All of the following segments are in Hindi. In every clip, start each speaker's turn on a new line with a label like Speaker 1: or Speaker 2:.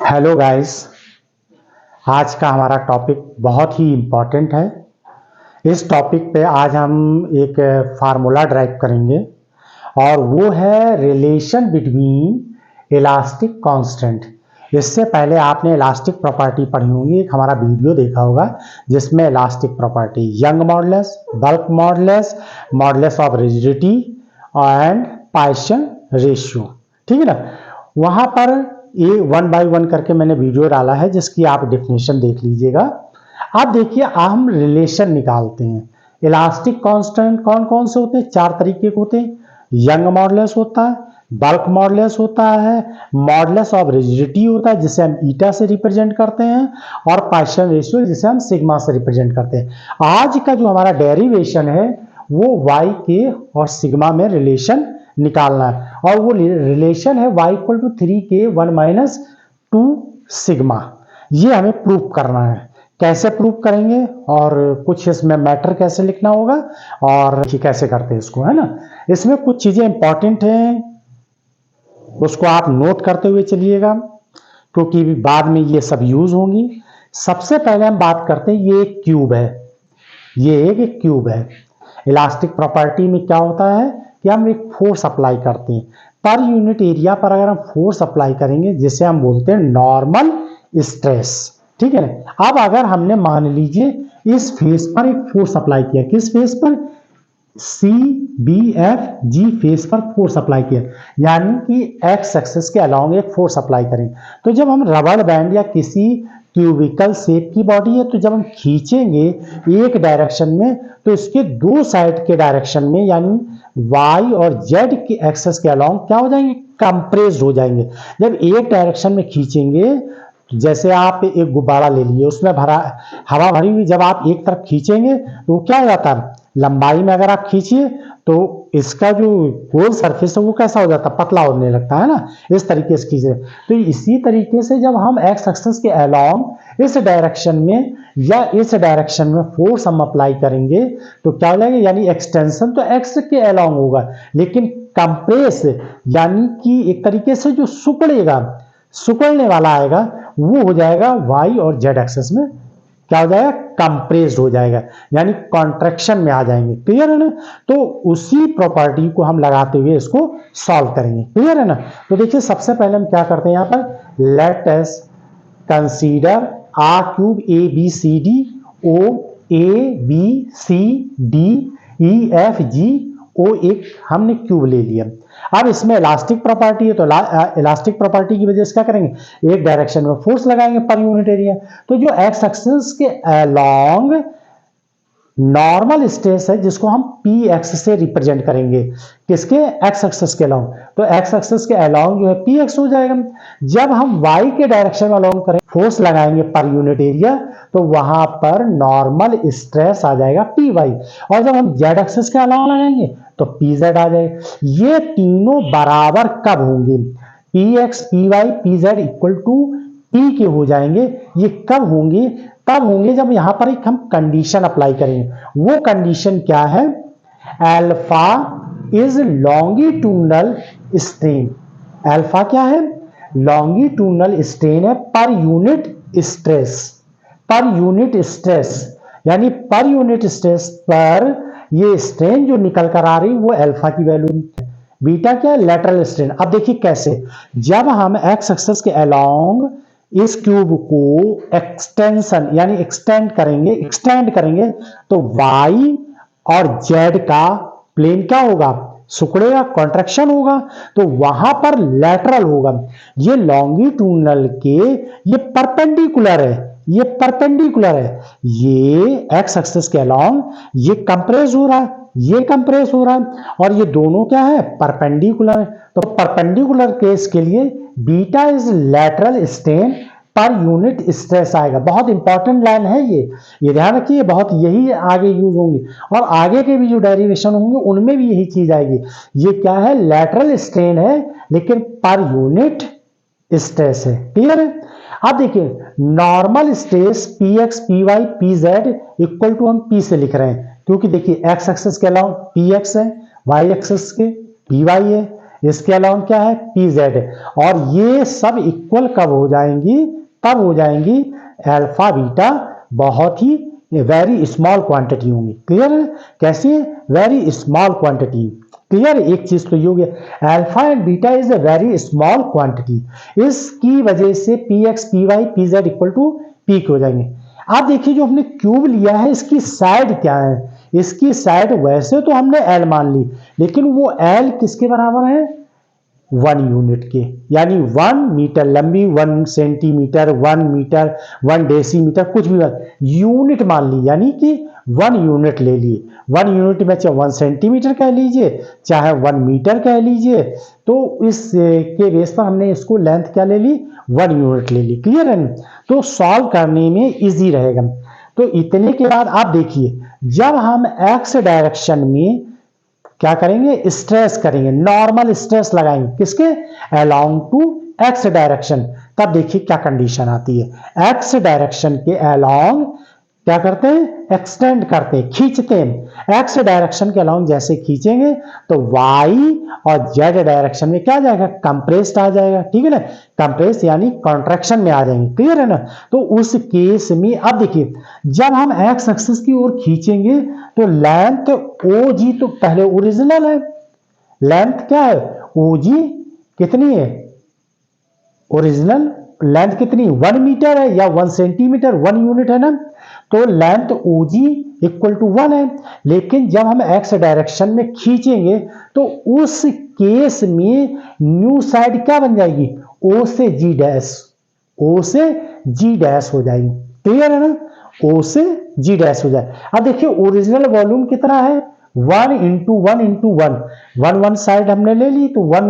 Speaker 1: Hello guys. आज का हमारा टॉपिक बहुत ही इम्पोर्टेंट है। इस टॉपिक पे आज हम एक फार्मूला ड्राइव करेंगे और वो है रिलेशन बिटवीन इलास्टिक कांस्टेंट। इससे पहले आपने इलास्टिक प्रॉपर्टी पढ़ी होंगी, एक हमारा वीडियो देखा होगा जिसमें elastic property Young modulus, bulk modulus, modulus of rigidity and Poisson ratio, ठीक है ना। वहां पर ये 1 बाय 1 करके मैंने वीडियो डाला है जिसकी आप डेफिनेशन देख लीजिएगा। आप देखिए, हम रिलेशन निकालते हैं। इलास्टिक कांस्टेंट कौन कौन से होते हैं? 4 तरीके के होते हैं। यंग मॉडुलस होता है, बल्क मॉडुलस होता है, मॉडुलस ऑफ रिजिडिटी होता है जिसे हम ईटा से रिप्रेजेंट करते हैं, और पाइशन रेशियो जिसे हम सिग्मा से रिप्रेजेंट करते हैं। आज का जो हमारा डेरिवेशन है वो वाई के और सिग्मा में रिलेशन निकालना है, और वो रिलेशन है y equal to 3k 1 - 2 sigma. ये हमें प्रूव करना है। कैसे प्रूव करेंगे और कुछ इसमें मैटर कैसे लिखना होगा और कैसे करते हैं इसको, है ना। इसमें कुछ चीजें इंपॉर्टेंट हैं, उसको आप नोट करते हुए चलिएगा क्योंकि बाद में ये सब यूज होंगी। सबसे पहले हम बात करते हैं, ये एक क्यूब है, ये एक क्यूब है। इलास्टिक प्रॉपर्टी में क्या होता है कि हम एक फोर्स अप्लाई करते हैं पर यूनिट एरिया पर। अगर हम फोर्स अप्लाई करेंगे जिसे हम बोलते हैं नॉर्मल स्ट्रेस, ठीक है ना। अब अगर हमने मान लीजिए इस फेस पर एक फोर्स अप्लाई किया, किस फेस पर? CBFG फेस पर फोर्स अप्लाई किया, यानी कि एक्स एक्सिस के अलोंग एक फोर्स अप्लाई करें। तो जब हम रबड़ बैंड या किसी क्यूबिकल शेप की बॉडी है, तो जब हम खींचेंगे एक डायरेक्शन में तो इसके दो साइड के डायरेक्शन में यानी y और z के एक्सेस के अलोंग क्या हो जाएंगे? कंप्रेस्ड हो जाएंगे। जब एक डायरेक्शन में खींचेंगे, जैसे आप एक गुब्बारा ले लिए, उसमें भरा हवा भरी हुई, जब आप एक तरफ खींचेंगे तो क्या हो जाता है? लंबाई में अगर आप खींचिए तो इसका जो गोल सरफेस है वो कैसा हो जाता है? पतला होने लगता है ना, इस तरीके से खींचे। तो इसी तरीके से जब हम एक्स एक्सिस के अलोंग इस डायरेक्शन में या इस डायरेक्शन में फोर्स हम अप्लाई करेंगे तो क्या हो जाएगा? यानी एक्सटेंशन तो एक्स के अलोंग होगा, लेकिन कंप्रेस यानी कि एक तरीके से जो सुकड़ेगा, सुकड़ने वाला आएगा, वो हो जाएगा वाई और जेड एक्सेस में क्या हो जाएगा? कंप्रेस्ड हो जाएगा, यानी कॉन्ट्रैक्शन में आ जाएंगे। क्लियर है ना। तो उसी प्रॉपर्टी को हम लगाते हुए इसको सॉल्व करेंगे। क्लियर है ना। तो देखिए, सबसे पहले हम क्या करते हैं, यहां पर लेट अस कंसीडर आ cube ABCD O ABCD EFG O एक हमने क्यूब ले लिया। अब इसमें इलास्टिक प्रॉपर्टी है तो इलास्टिक प्रॉपर्टी की वजह से क्या करेंगे? एक डायरेक्शन में फोर्स लगाएंगे पर यूनिट एरिया। तो जो एक्स एक्सिस के अलोंग नॉर्मल स्ट्रेस है जिसको हम पी एक्स से रिप्रेजेंट करेंगे, किसके? एक्स एक्सिस के अलोंग। तो एक्स एक्सिस के अलोंग जो है पी एक्स हो जाएगा। जब हम वाई के डायरेक्शन में अलोंग करें, फोर्स लगाएंगे पर यूनिट एरिया, तो वहां पर नॉर्मल स्ट्रेस आ जाएगा पी वाई। और जब हम जेड एक्सिस के अलोंग लगाएंगे तो पी जेड आ जाएगा। ये तीनों बराबर कब होंगे? P x P Y P Z equal to P के हो जाएंगे। ये कब होंगे? तब होंगे जब यहां पर एक हम कंडीशन अप्लाई करेंगे। वो कंडीशन क्या है? Alpha is longitudinal strain. Alpha क्या है? लॉन्गिट्यूडनल स्ट्रेन है per unit stress. Per unit stress यानी पर यूनिट स्ट्रेस पर ये स्ट्रेन जो निकल कर आ रही वो अल्फा की वैल्यू। बीटा क्या है? Lateral strain. अब देखिए कैसे, जब हम एक्स एक्सिस के अलोंग इस क्यूब को एक्सटेंशन यानी एक्सटेंड करेंगे तो y और z का प्लेन क्या होगा? सुकड़ेगा, कॉन्ट्रैक्शन होगा। तो वहां पर लेटरल होगा। ये लॉन्गिट्यूडनल के ये परपेंडिकुलर है, ये परपेंडिकुलर है। ये एक्स एक्सिस के अलोंग ये कंप्रेस हो रहा है, ये कंप्रेस हो रहा है, और ये दोनों क्या है? परपेंडिकुलर है। तो परपेंडिकुलर केस के लिए beta is lateral strain per unit stress आएगा। बहुत इंपॉर्टेंट लाइन है ये ध्यान रखिए, बहुत यही आगे यूज होंगी और आगे के भी जो डेरिवेशन होंगे उनमें भी यही चीज आएगी। ये क्या है? लेटरल स्ट्रेन है लेकिन पर यूनिट स्ट्रेस है। क्लियर है। अब देखिए, normal stress P x P Y P Z equal to हम पी से लिख रहे हैं क्योंकि देखिए एक्स एक्सिस के अलावा पी एक्स है, वाई एक्सिस के पी वाई है, इसके अलॉन्ग क्या है, पी जेड। और ये सब इक्वल कब हो जाएंगी, तब हो जाएंगी अल्फा बीटा बहुत ही वेरी स्मॉल क्वांटिटी होंगी। क्लियर है, कैसी है, वेरी स्मॉल क्वांटिटी। क्लियर, एक चीज तो ये हो गया, alpha and beta is a very small quantity. इसकी वजह से P x P Y P Z equal to P के हो जाएंगे। आप देखिए जो हमने क्यूब लिया है इसकी साइड क्या है, इसकी साइड वैसे तो हमने एल मान ली, लेकिन वो एल किसके बराबर है, 1 यूनिट के, यानी 1 मीटर लंबी, 1 सेंटीमीटर, 1 मीटर, 1 डेसीमीटर, कुछ भी यूनिट मान ली, यानी कि 1 यूनिट ले लिए। 1 यूनिट में चाहे 1 सेंटीमीटर कह लीजिए, चाहे 1 मीटर कह लीजिए, तो इस के बेस पर हमने इसको लेंथ क्या ले ली, 1 यूनिट ले ली। क्लियर है, तो सॉल्व करने में इजी रहेगा। तो इतने के बाद आप देखिए, जब हम एक्स डायरेक्शन में क्या करेंगे, स्ट्रेस करेंगे, नॉर्मल स्ट्रेस लगाएंगे, किसके, अलोंग टू एक्स डायरेक्शन, तब देखिए क्या कंडीशन आती है। एक्स डायरेक्शन के अलोंग क्या करते हैं, एक्सटेंड करते हैं, खींचते हैं। एक्स डायरेक्शन के अलोंग जैसे खींचेंगे तो वाई और जेड डायरेक्शन में क्या आ जाएगा, कंप्रेस्ड आ जाएगा। ठीक है ना, कंप्रेस यानी कॉन्ट्रैक्शन में आ जाएंगे। क्लियर है ना, तो उस केस में अब देखिए, जब हम एक्स एक्सिस की ओर खींचेंगे तो लेंथ ओ जी तो पहले ओरिजिनल है, लेंथ क्या है, ओ जी कितनी है, ओरिजिनल लेंथ कितनी, 1 मीटर है या 1 सेंटीमीटर, 1 यूनिट है ना, तो लेंथ OG इक्वल टू 1 है। लेकिन जब हम एक्स डायरेक्शन में खींचेंगे तो उस केस में न्यू साइड क्या बन जाएगी, O से G डैश, O से G डैश हो जाएगी। क्लियर है ना, O से G डैश हो जाए। अब देखिए ओरिजिनल वॉल्यूम कितना है, 1 इंटू 1 इंटू 1, 1 साइड हमने ले ली तो 1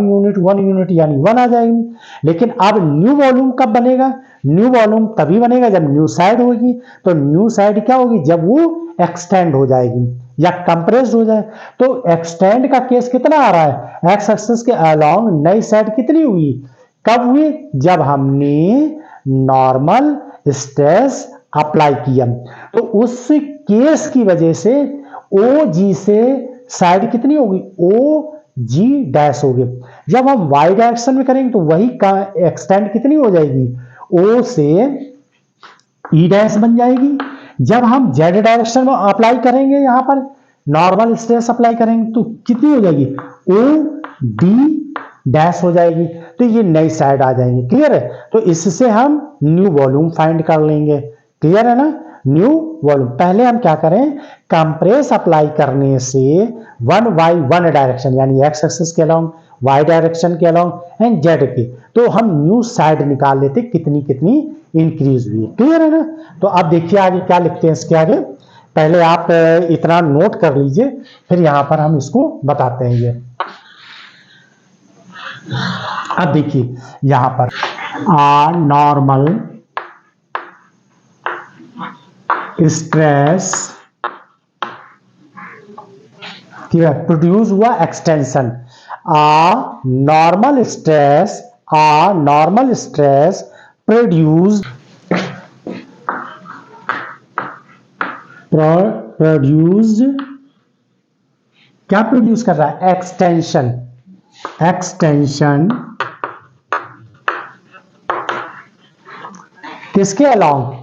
Speaker 1: यूनिट यानी 1 आ जाएगी। लेकिन अब न्यू वॉल्यूम कब बनेगा, न्यू वॉल्यूम तभी बनेगा जब न्यू साइड होगी। तो न्यू साइड क्या होगी, जब वो एक्सटेंड हो जाएगी या कंप्रेस्ड हो जाए। तो एक्सटेंड का केस कितना आ रहा है, एक्स एक्सिस के अलोंग नई साइड कितनी हुई, कब हुई, जब हमने नॉर्मल स्ट्रेस अप्लाई किया। तो उस केस की वजह से ओ जी से साइड कितनी होगी, ओ जी डैश होगी। जब हम वाई डायरेक्शन में करेंगे तो वही का एक्सटेंड कितनी हो जाएगी, ओ से ई डैश बन जाएगी। जब हम जेड डायरेक्शन में अप्लाई करेंगे, यहां पर नॉर्मल स्ट्रेस अप्लाई करेंगे तो कितनी हो जाएगी, ओ डी डैश हो जाएगी। तो ये नई साइड आ जाएंगे। क्लियर है, तो इससे हम न्यू वॉल्यूम फाइंड कर लेंगे। क्लियर है ना, न्यू वॉल्यूम। पहले हम क्या करें, कंप्रेस अप्लाई करने से 1 बाई 1 डायरेक्शन यानी एक्स एक्सिस के अलोंग, वाई डायरेक्शन के अलोंग एंड जेड के, तो हम न्यू साइड निकाल लेते कितनी कितनी इंक्रीज हुई। क्लियर है ना, तो अब देखिए आगे क्या लिखते हैं इसके आगे। पहले आप इतना नोट कर लीजिए, फिर यहां पर हम इसको बताते हैं। ये अब देखिए यहां पर नॉर्मल स्ट्रेस प्रोड्यूस हुआ एक्सटेंशन, नॉर्मल स्ट्रेस प्रोड्यूस्ड क्या प्रोड्यूस कर रहा है, एक्सटेंशन किसके अलोंग,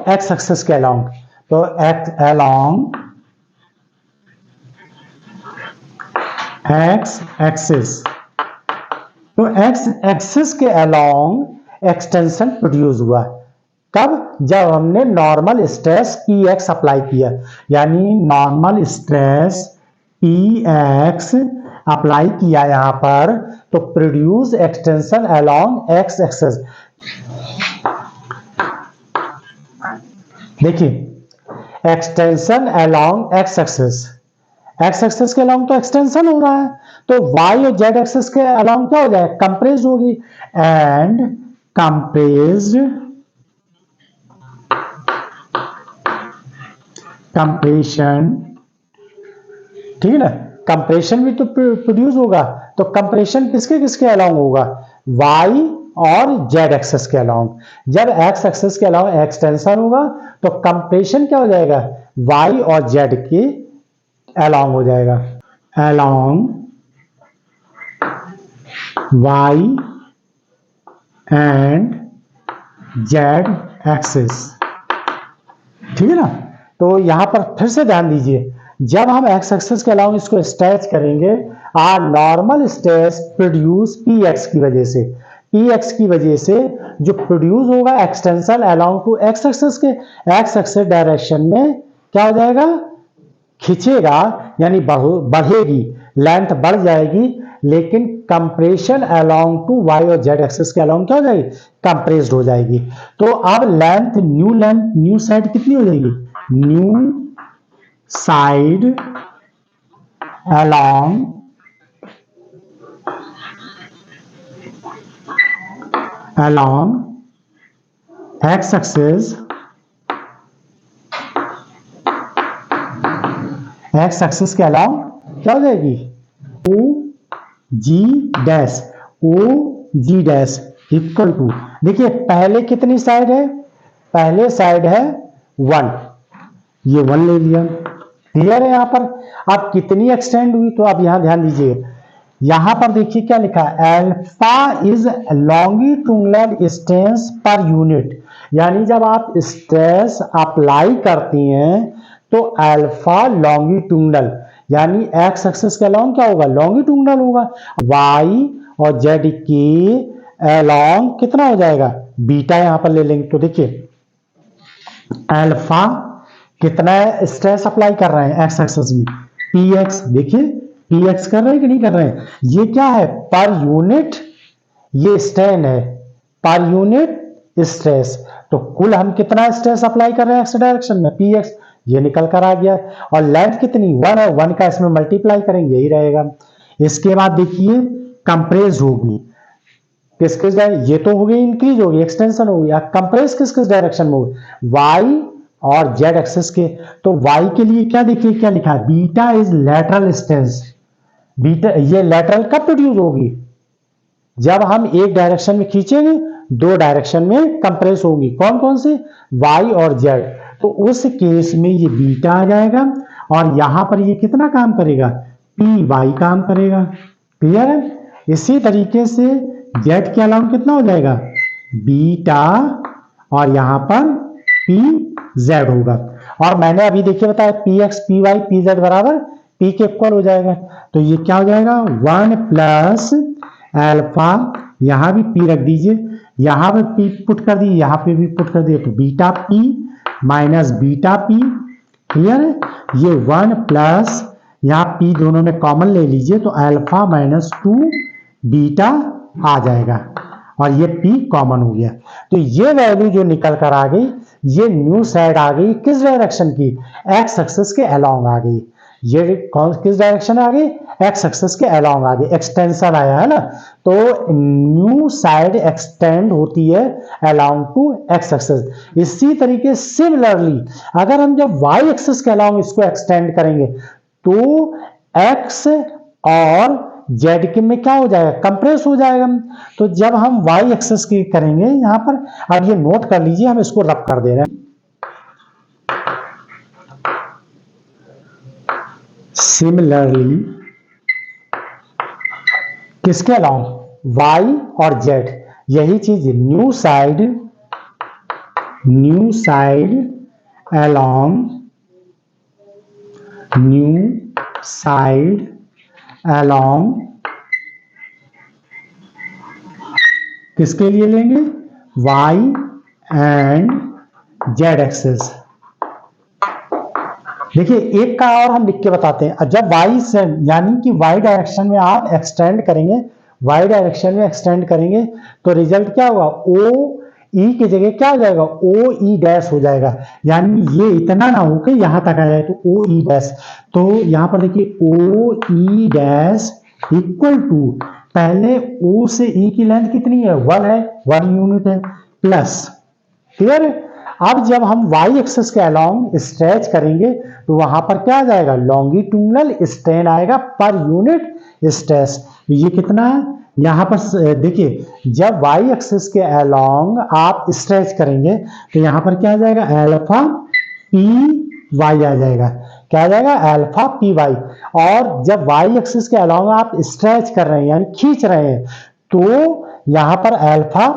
Speaker 1: एक्स एक्सिस के अलोंग। तो एक्स अलोंग एक्स एक्सिस, तो एक्स एक्सिस के अलोंग एक्सटेंशन प्रोड्यूस हुआ। कब, जब हमने normal stress P x apply किया, यानी normal stress P x apply किया यहां पर, तो produce extension along x axis. देखिए एक्सटेंशन अलोंग एक्स एक्सिस के अलोंग तो एक्सटेंशन हो रहा है, तो वाई और जेड एक्सिस के अलोंग क्या हो जाएगा, कंप्रेस्ड होगी। एंड कंप्रेशन, ठीक है ना, कंप्रेशन भी तो प्रोड्यूस होगा। तो कंप्रेशन किसके किसके अलोंग होगा, वाई और जेड एक्सिस के अलोंग। जब एक्स एक्सिस के अलोंग एक्सटेंशन होगा तो कंप्रेशन क्या हो जाएगा, वाई और जेड के अलोंग हो जाएगा, along Y and Z axis, ठीक है ना। तो यहां पर फिर से ध्यान दीजिए, जब हम एक्स एक्सिस के अलावा इसको स्ट्रेच करेंगे, or normal stretch produce P X की वजह से, पी एक्स की वजह से जो प्रोड्यूस होगा extension along to x axis के, एक्स एक्सिस डायरेक्शन में क्या हो जाएगा, खींचेगा, यानी बढ़ेगी, लेंथ बढ़ जाएगी, लेकिन कंप्रेशन अलोंग टू वाई और जेड एक्सिस के अलोंग क्या हो जाएगी, कंप्रेस्ड हो जाएगी। तो अब लेंथ न्यू साइड कितनी हो जाएगी, new side along x axis, x axis के अलावा क्या हो जाएगी, ओ जी डैश इक्वल टू, देखिए पहले कितनी साइड है, पहले साइड है 1, ये 1 ले लिया, क्लियर है। यहां पर अब कितनी एक्सटेंड हुई, तो अब यहां ध्यान दीजिए, यहां पर देखिए क्या लिखा है, alpha is longitudinal stress per unit, यानी जब आप स्ट्रेस अप्लाई करती हैं तो अल्फा लॉन्गिट्यूडिनल, यानी एक्स एक्सिस के अलोंग क्या होगा, लॉन्गिट्यूडिनल होगा, वाई और जेड के अलोंग कितना हो जाएगा, बीटा यहां पर ले लेंगे। तो देखिए अल्फा कितना स्ट्रेस अप्लाई कर रहे हैं एक्स एक्सिस में, पी एक्स, देखिए पी एक्स कर रहे हैं कि नहीं कर रहे हैं, ये क्या है, पर यूनिट, ये स्ट्रेन है, पर यूनिट स्ट्रेस, तो कुल हम कितना स्ट्रेस अप्लाई कर रहे हैं एक्स डायरेक्शन में, पी एक्स, ये निकल कर आ गया, और लेंथ कितनी 1 है, 1 का इसमें मल्टीप्लाई करेंगे, यही रहेगा। इसके बाद देखिए कंप्रेस होगी किस ये तो हो गई इंक्रीज होगी, एक्सटेंशन होगी, कंप्रेस किस किस डायरेक्शन में होगी, वाई और जेड एक्सिस के। तो वाई के लिए क्या देखिए क्या लिखा है, beta is lateral stress, beta ये लैटरल कब प्रोड्यूस होगी, जब हम एक डायरेक्शन में खींचेंगे, 2 डायरेक्शन में कंप्रेस होगी, कौन कौन से, वाई और जेड, तो उस केस में ये बीटा आ जाएगा, और यहां पर ये कितना काम करेगा, पी वाई काम करेगा, क्लियर है। इसी तरीके से जेड के अलावा कितना हो जाएगा, बीटा, और यहां पर पी जेड होगा, और मैंने अभी देखिए बताया p x P Y P z बराबर पी के इक्वल हो जाएगा, तो ये क्या हो जाएगा, 1 प्लस अल्फा, यहां भी पी रख दीजिए, यहां पे पी पुट कर दिए, यहां पे भी पुट कर दिए, तो beta p minus beta P, clear है। ये 1 प्लस यहां पी दोनों में कॉमन ले लीजिए, तो अल्फा माइनस 2 बीटा आ जाएगा, और ये पी कॉमन हो गया, तो ये वैल्यू जो निकल कर आ गई, ये न्यू साइड आ गई किस डायरेक्शन की, एक्स एक्सिस के अलोंग आ गई, ये कौन किस डायरेक्शन आ गई, एक्स एक्सिस के अलोंग आ गई, एक्सटेंशन आया है ना, तो न्यू साइड एक्सटेंड होती है अलोंग टू एक्स एक्सिस। इसी तरीके सिमिलरली अगर हम जब वाई एक्सिस के अलोंग इसको एक्सटेंड करेंगे, तो एक्स और जेड के में क्या हो जाएगा, कंप्रेस हो जाएगा, तो जब हम वाई एक्सिस की करेंगे यहां पर, अब ये नोट कर लीजिए, हम इसको रब कर दे रहे हैं, सिमिलरली किसके अलाउंग, वाई और जेड, यही चीज न्यू साइड अलोंग किसके लिए लेंगे, वाई एंड जेड एक्सिस। देखिए एक का और हम लिख के बताते हैं, जब वाई से यानी कि वाई डायरेक्शन में आप एक्सटेंड करेंगे, वाई डायरेक्शन में एक्सटेंड करेंगे, तो रिजल्ट क्या होगा, ओ ई की जगह क्या हो जाएगा, ओ ई डैश हो जाएगा, यानी ये इतना ना हो कि यहां तक आ जाए, तो ओ ई डैश, तो यहां पर देखिए ओ ई डैश इक्वल टू, पहले ओ से ई की लेंथ कितनी है, 1 है, 1 यूनिट है, प्लस, क्लियर है। अब जब हम y एक्सिस के अलोंग स्ट्रेच करेंगे, तो वहां पर क्या आ जाएगा, लॉन्गिट्यूडिनल स्ट्रेन आएगा पर यूनिट स्ट्रेस, तो ये कितना है, यहां पर देखिए जब y एक्सिस के अलोंग आप स्ट्रेच करेंगे, तो यहां पर क्या आ जाएगा, अल्फा पी वाई आ जाएगा, क्या आ जाएगा, अल्फा पी वाई, और जब y एक्सिस के अलोंग आप स्ट्रेच कर रहे हैं यानी खींच रहे हैं, तो यहां पर अल्फा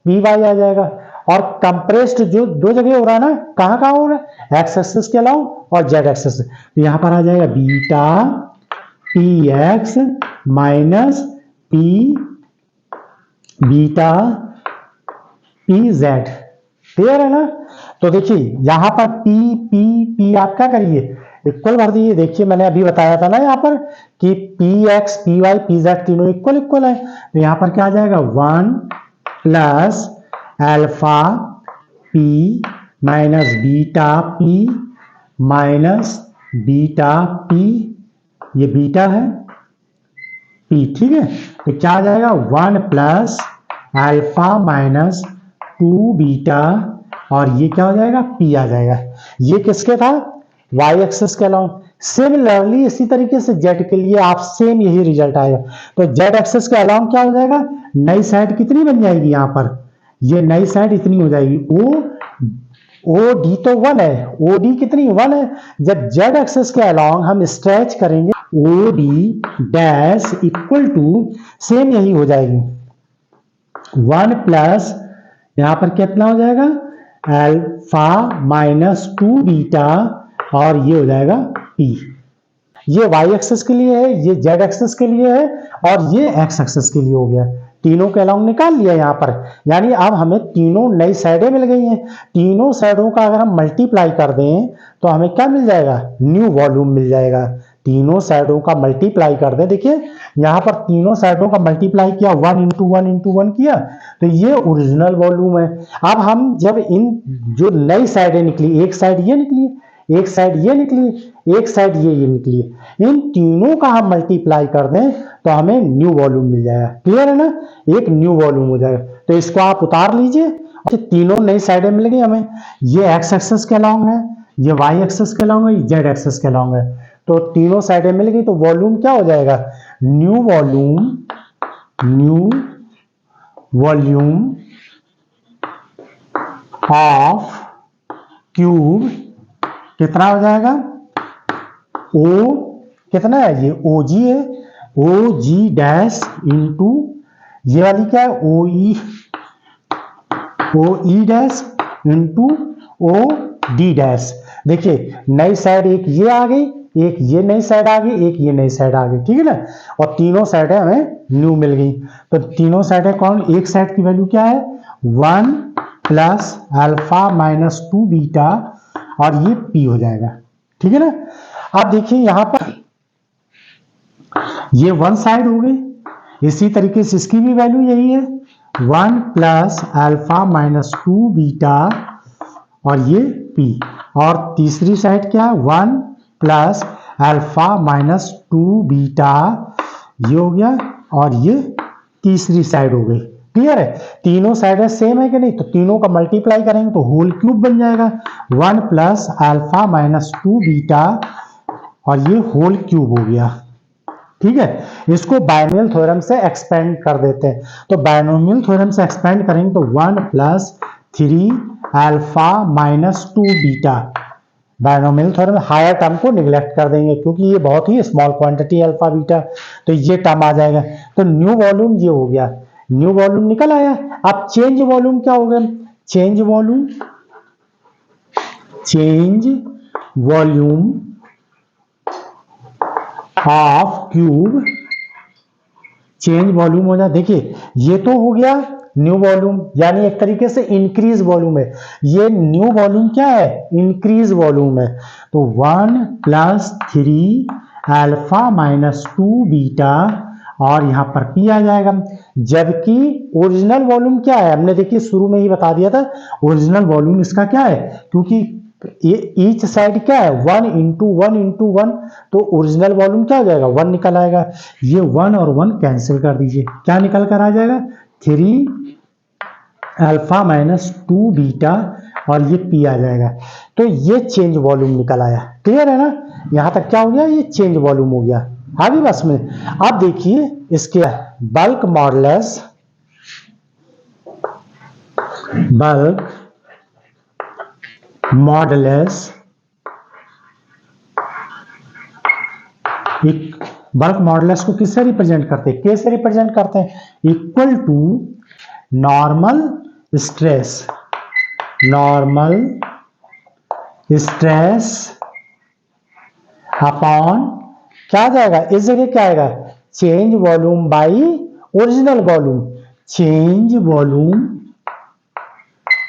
Speaker 1: पी वाई आ जाएगा। और कंप्रेस्ड जो दो जगह हो रहा है ना, कहां कहां हो रहा है, एक्स एक्सिस के अलाउ और जेड एक्सिस। तो यहां पर आ जाएगा beta P x minus P beta P Z. Clear है ना। तो देखिए यहां पर पी पी पी आप क्या करिए, इक्वल भर दीजिए। देखिए मैंने अभी बताया था ना यहां पर कि p x P Y P z तीनों इक्वल इक्वल है। तो यहां पर क्या आ जाएगा, 1 plus alpha p minus beta p minus beta p, ये बीटा है पी, ठीक है। तो क्या आ जाएगा, 1 प्लस अल्फा माइनस 2 बीटा, और ये क्या हो जाएगा, पी आ जाएगा। ये किसके था, वाई एक्सिस के अलाउ। सिमिलरली इसी तरीके से जेड के लिए आप सेम यही रिजल्ट आएगा। तो जेड एक्सिस के अलाउ क्या हो जाएगा, नई साइड कितनी बन जाएगी, यहां पर ये नई साइड इतनी हो जाएगी, ओ डी तो 1 है, ओ डी कितनी 1 है। जब जेड एक्सिस के अलाउ हम स्ट्रेच करेंगे O D dash equal to same यही हो जाएगी, 1 प्लस यहां पर कितना हो जाएगा, अल्फा माइनस 2 बीटा, और ये हो जाएगा पी। ये वाई एक्सिस के लिए है, ये जेड एक्सिस के लिए है, और ये एक्स एक्सिस के लिए हो गया। तीनों के अलाउ निकाल लिया यहां पर, यानी अब हमें तीनों नई साइडें मिल गई हैं। तीनों साइडों का अगर हम मल्टीप्लाई कर दें तो हमें क्या मिल जाएगा, न्यू वॉल्यूम मिल जाएगा। तीनों साइडों का मल्टीप्लाई कर दें, देखिए यहां पर तीनों साइडों का मल्टीप्लाई किया, 1 इंटू 1 इंटू 1 किया, तो ये ओरिजिनल वॉल्यूम है। अब हम जब इन जो नई साइडें निकली, एक साइड ये निकली, एक साइड ये निकली, एक साइड ये निकली, इन तीनों का हम मल्टीप्लाई कर दें तो हमें न्यू वॉल्यूम मिल जाएगा। क्लियर है ना, एक न्यू वॉल्यूम हो जाएगा। तो इसको आप उतार लीजिए, तीनों नई साइडें मिल गई हमें। ये एक्स एक्सिस के अलाउ है, ये वाई एक्सिस के अलाउ है, ये जेड एक्सिस के अलाउ है। तो तीनों साइडें मिल गई, तो वॉल्यूम क्या हो जाएगा, न्यू वॉल्यूम ऑफ क्यूब कितना हो जाएगा, ओ कितना है, ये ओ जी है, ओ जी डैश इंटू ये वाली क्या है, O E dash into O D dash. देखिए नई साइड एक ये आ गई, एक ये नई साइड आ गई, एक ये नई साइड आ गई, ठीक है ना। और तीनों साइडें हमें न्यू मिल गई। तो तीनों साइडें कौन, एक साइड की वैल्यू क्या है, 1 प्लस अल्फा माइनस 2 बीटा, और ये पी हो जाएगा, ठीक है ना। अब देखिए यहां पर ये वन साइड हो गई, इसी तरीके से इसकी भी वैल्यू यही है, 1 प्लस अल्फा माइनस 2 बीटा, और ये पी। और तीसरी साइड क्या है, 1 प्लस अल्फा माइनस 2 बीटा, ये हो गया, और ये तीसरी साइड हो गई। क्लियर है, तीनों साइडें सेम है कि नहीं, तो तीनों का मल्टीप्लाई करेंगे तो होल क्यूब बन जाएगा, 1 प्लस अल्फा माइनस 2 बीटा, और ये होल क्यूब हो गया। ठीक है, इसको बायनोमियल थ्योरम से एक्सपेंड कर देते हैं। तो बायनोमियल थ्योरम से एक्सपेंड करेंगे तो 1 plus 3 alpha minus 2 beta. Binomial theorem higher term को निगलेक्ट कर देंगे क्योंकि ये बहुत ही स्मॉल क्वांटिटी अल्फा बीटा, तो ये टर्म आ जाएगा। तो न्यू वॉल्यूम ये हो गया, न्यू वॉल्यूम निकल आया। अब चेंज वॉल्यूम क्या होगा, change volume of cube, change volume हो जाए। देखिए ये तो हो गया न्यू वॉल्यूम, यानी एक तरीके से इंक्रीज वॉल्यूम है। ये न्यू वॉल्यूम क्या है, इंक्रीज वॉल्यूम है। तो 1 प्लस 3 अल्फा माइनस 2 बीटा, और यहां पर पी आ जाएगा। जबकि ओरिजिनल वॉल्यूम क्या है, हमने देखिए शुरू में ही बता दिया था, ओरिजिनल वॉल्यूम इसका क्या है, क्योंकि ये ईच साइड क्या है, 1 इंटू 1 इंटू 1, तो ओरिजिनल वॉल्यूम क्या हो जाएगा, 1 निकल आएगा। ये 1 और 1 कैंसिल कर दीजिए, क्या निकल कर आ जाएगा, 3 अल्फा माइनस 2 बीटा, और ये पी आ जाएगा। तो ये चेंज वॉल्यूम निकल आया। क्लियर है ना, यहां तक क्या हो गया, ये चेंज वॉल्यूम हो गया। आगे बस में अब देखिए इसके बल्क मॉडुलस, बल्क मॉडुलस को किससे रिप्रेजेंट करते हैं? के से रिप्रेजेंट करते हैं, equal to normal stress, normal stress upon क्या आ जाएगा इस जगह, क्या आएगा, change volume by original volume, change volume,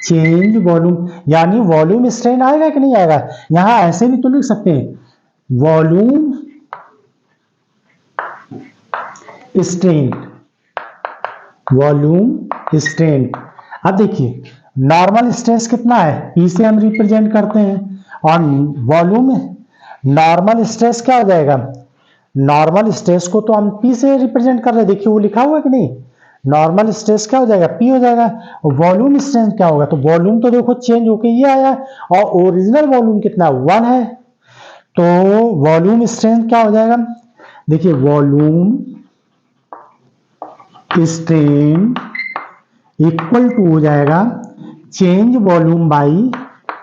Speaker 1: change volume, यानी वॉल्यूम स्ट्रेन आएगा कि नहीं आएगा? यहां ऐसे भी तो लिख सकते हैं, वॉल्यूम स्ट्रेन, वॉल्यूम स्ट्रेन। अब देखिए नॉर्मल स्ट्रेस कितना है, पी से हम रिप्रेजेंट करते हैं, और वॉल्यूम, नॉर्मल स्ट्रेस क्या हो जाएगा, नॉर्मल स्ट्रेस को तो हम पी से रिप्रेजेंट कर रहे हैं, देखिए वो लिखा हुआ है कि नहीं, नॉर्मल स्ट्रेस क्या हो जाएगा, पी हो जाएगा। वॉल्यूम स्ट्रेस क्या होगा, तो वॉल्यूम तो देखो चेंज होके ये आया, और ओरिजिनल वॉल्यूम कितना 1 है, तो वॉल्यूम स्ट्रेन क्या हो जाएगा, देखिए वॉल्यूम स्ट्रेन इक्वल टू हो जाएगा change volume by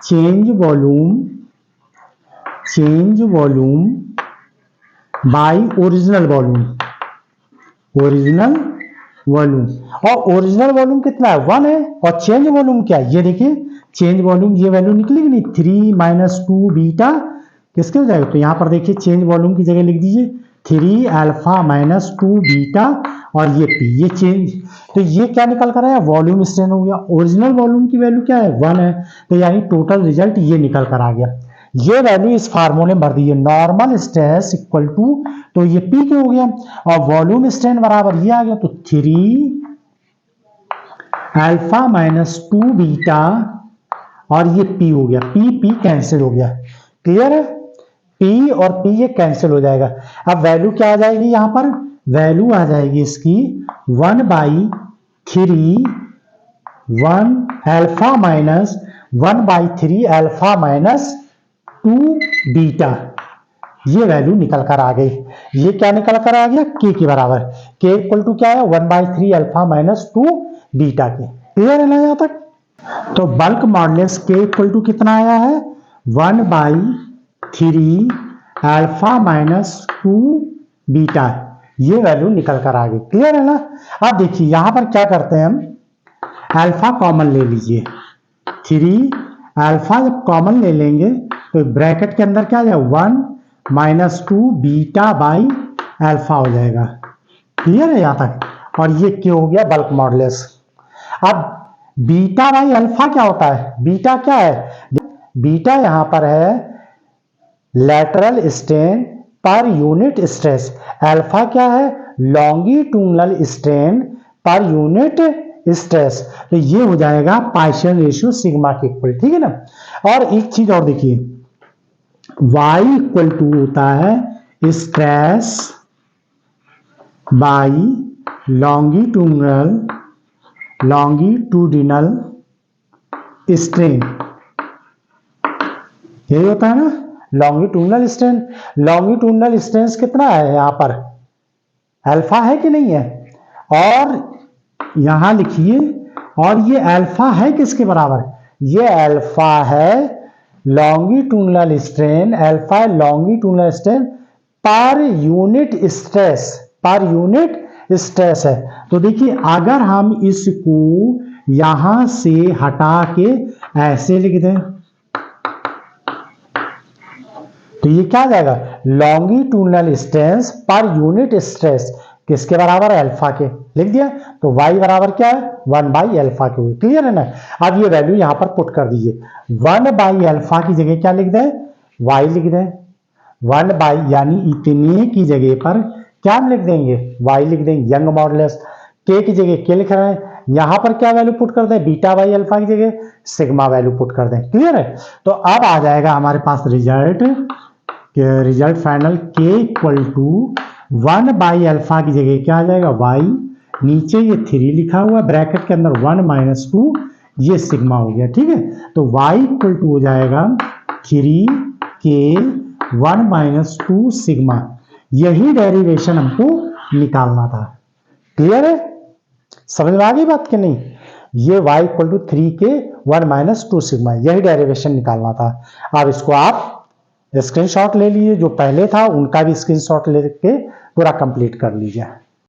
Speaker 1: change volume, change volume by original volume, original volume, और ओरिजिनल वॉल्यूम कितना है 1 है, और चेंज वॉल्यूम क्या है, ये देखिए चेंज वॉल्यूम, ये वैल्यू निकलेगी नहीं, 3 माइनस 2 बीटा किसके हो जाएगा, तो यहां पर देखिए चेंज वॉल्यूम की जगह लिख दीजिए 3 अल्फा माइनस 2 बीटा, और ये पी, ये चेंज, तो ये क्या निकल कर आया, वॉल्यूम स्ट्रेन हो गया। ओरिजिनल वॉल्यूम की वैल्यू क्या है 1 है, तो यानी टोटल रिजल्ट ये निकल कर आ गया। ये वैल्यू इस फार्मूले में भर दी है, नॉर्मल स्ट्रेस इक्वल टू, तो ये पी के हो गया, और वॉल्यूम स्ट्रेन बराबर ये आ गया, तो 3 अल्फा माइनस 2 बीटा, और ये पी हो गया, पी कैंसिल हो गया, क्लियर है, पी और पी ये कैंसिल हो जाएगा। अब वैल्यू क्या आ जाएगी, यहां पर वैल्यू आ जाएगी इसकी 1/3 1 alpha minus 1/3 alpha minus 2 beta, ये वैल्यू निकल कर आ गई। ये क्या निकल कर आ गया, के के बराबर, के इक्वल टू क्या है 1/3 अल्फा माइनस 2 बीटा के, क्लियर है ना यहां तक। तो बल्क मॉडुलस के इक्वल टू कितना आया है 1/3 अल्फा माइनस 2 बीटा, ये वैल्यू निकल कर आ गई, क्लियर है ना। अब देखिए यहां पर क्या करते हैं हम, अल्फा कॉमन ले लीजिए, 3 अल्फा जब कॉमन ले लेंगे तो ब्रैकेट के अंदर क्या आ जाएगा 1 माइनस 2 बीटा बाई अल्फा हो जाएगा, क्लियर है यहां तक। और ये क्या हो गया बल्क मॉडुलस। अब बीटा बाई अल्फा क्या होता है, बीटा क्या है, बीटा यहां पर है lateral strain per unit stress, alpha क्या है longitudinal strain per unit stress, तो ये हो जाएगा पार्शियल रेशियो सिग्मा के इक्वल, ठीक है ना। और एक चीज और देखिए, y इक्वल टू होता है स्ट्रेस बाई लॉन्गिट्यूडिनल स्ट्रेन, यही होता है ना लॉन्गिट्यूडनल स्ट्रेन। लॉन्गिट्यूडनल स्ट्रेन कितना है यहां पर, अल्फा है कि नहीं है, और यहां लिखिए, और ये अल्फा है किसके बराबर, ये अल्फा है longitudinal strain, alpha longitudinal strain per unit stress, per unit stress है। तो देखिए अगर हम इसको यहां से हटा के ऐसे लिख दें तो ये क्या आ जाएगा longitudinal stress per unit stress किसके बराबर है अल्फा के, लिख दिया। तो y बराबर क्या है 1/अल्फा के हुए, क्लियर है ना। अब ये वैल्यू यहां पर पुट कर दीजिए, 1/अल्फा की जगह क्या लिख दें y लिख दें, 1 यानी इतने की जगह पर क्या लिख देंगे y लिख देंगे, यंग मॉडुलस। k की जगह k लिख रहे हैं, यहां पर क्या वैल्यू पुट कर दें बीटा बाई अल्फा की जगह सिग्मा वैल्यू पुट कर दें, क्लियर है। तो अब आ जाएगा हमारे पास result final k equal to 1/अल्फा की जगह क्या आ जाएगा y, नीचे ये 3 लिखा हुआ ब्रैकेट के अंदर 1 माइनस 2, ये सिग्मा हो गया, ठीक है। तो y इक्वल टू हो जाएगा 3k 1 माइनस 2 सिग्मा, यही डेरिवेशन हमको निकालना था, क्लियर है, समझ में आ गई बात कि नहीं। ये y equal to 3k 1 minus 2 sigma, यही डेरिवेशन निकालना था। अब इसको आप स्क्रीनशॉट ले लीजिए, जो पहले था उनका भी स्क्रीनशॉट लेके पूरा कंप्लीट कर लीजिए।